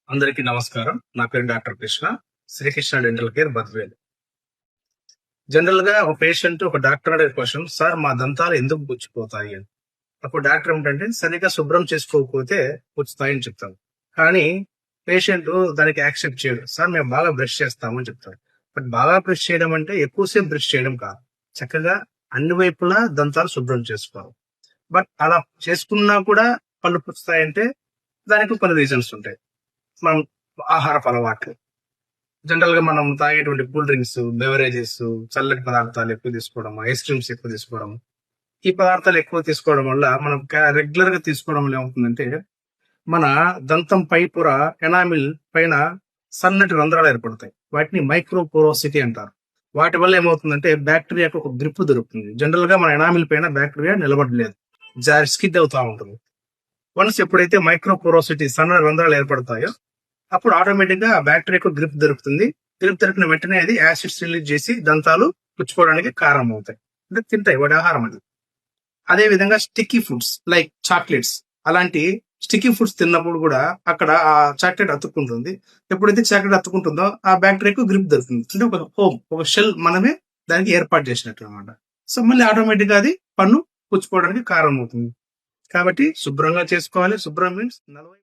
అందరికీ నమస్కారం. నా పేరు doctor Krishna. Srikrishna dental care Badvel. General గా ఒక పేషెంట్ ఒక డాక్టర్ అడిగే క్వశ్చన్, సార్ మా దంతాలు ఎందుకు పుచ్చిపోతాయి అని. అప్పుడు డాక్టర్ ఏమిటంటే సరిగ్గా శుభ్రం చేసుకోకపోతే పుచ్చుతాయి అని చెప్తారు. కానీ పేషెంట్ దానికి యాక్సెప్ట్ చేయడు. సార్ మేము బాగా బ్రష్ చేస్తామని చెప్తారు. బట్ బాగా బ్రష్ చేయడం అంటే ఎక్కువసేపు బ్రష్ చేయడం కాదు, చక్కగా అన్ని వైపులా దంతాలు శుభ్రం చేసుకోవాలి. బట్ అలా చేసుకున్నా కూడా పళ్ళు పుచ్చుతాయంటే దానికి కొన్ని రీజన్స్ ఉంటాయి. మనం ఆహారపు అలవాట్లు, జనరల్ గా మనం తాగేటువంటి కూల్ డ్రింక్స్, బెవరేజెస్, చల్లటి పదార్థాలు ఎక్కువ తీసుకోవడం, ఐస్ క్రీమ్స్ ఎక్కువ తీసుకోవడం, ఈ పదార్థాలు ఎక్కువ తీసుకోవడం వల్ల మనం రెగ్యులర్ గా తీసుకోవడం వల్ల ఏమవుతుందంటే మన దంతం పై పొర ఎనామిల్ పైన సన్నటి రంధ్రాలు ఏర్పడతాయి. వాటిని మైక్రోపోరోసిటీ అంటారు. వాటి వల్ల ఏమవుతుందంటే బ్యాక్టీరియాకు ఒక గ్రిప్ దొరుకుతుంది. జనరల్ గా మన ఎనామిల్ పైన బ్యాక్టీరియా నిలబడలేదు, స్కిడ్ అవుతా ఉంటుంది. వన్స్ ఎప్పుడైతే మైక్రోపోరోసిటీ సన్న రంధ్రాలు ఏర్పడతాయో అప్పుడు ఆటోమేటిక్ గా బ్యాక్టీరియాకు గ్రిప్ దొరుకుతుంది. గ్రిప్ దొరికిన వెంటనే అది యాసిడ్స్ రిలీజ్ చేసి దంతాలు పుచ్చుకోవడానికి కారణం అవుతాయి, అంటే తింటాయి, వాటి ఆహారం అది. అదే విధంగా స్టిక్కీ ఫుడ్స్ లైక్ చాక్లెట్స్, అలాంటి స్టిక్కీ ఫుడ్స్ తిన్నప్పుడు కూడా అక్కడ ఆ చాక్లెట్ అతుక్కుంటుంది. ఎప్పుడైతే చాక్లెట్ అతుక్కుంటుందో ఆ బ్యాక్టీరియాకు గ్రిప్ దొరుకుతుంది, అంటే ఒక హోమ్, ఒక షెల్ మనమే దానికి ఏర్పాటు చేసినట్టు అనమాట. సో మళ్ళీ ఆటోమేటిక్ గా అది పన్ను పుచ్చుకోవడానికి కారణం అవుతుంది. కాబట్టి శుభ్రంగా చేసుకోవాలి. శుభ్రం మీన్స్ 40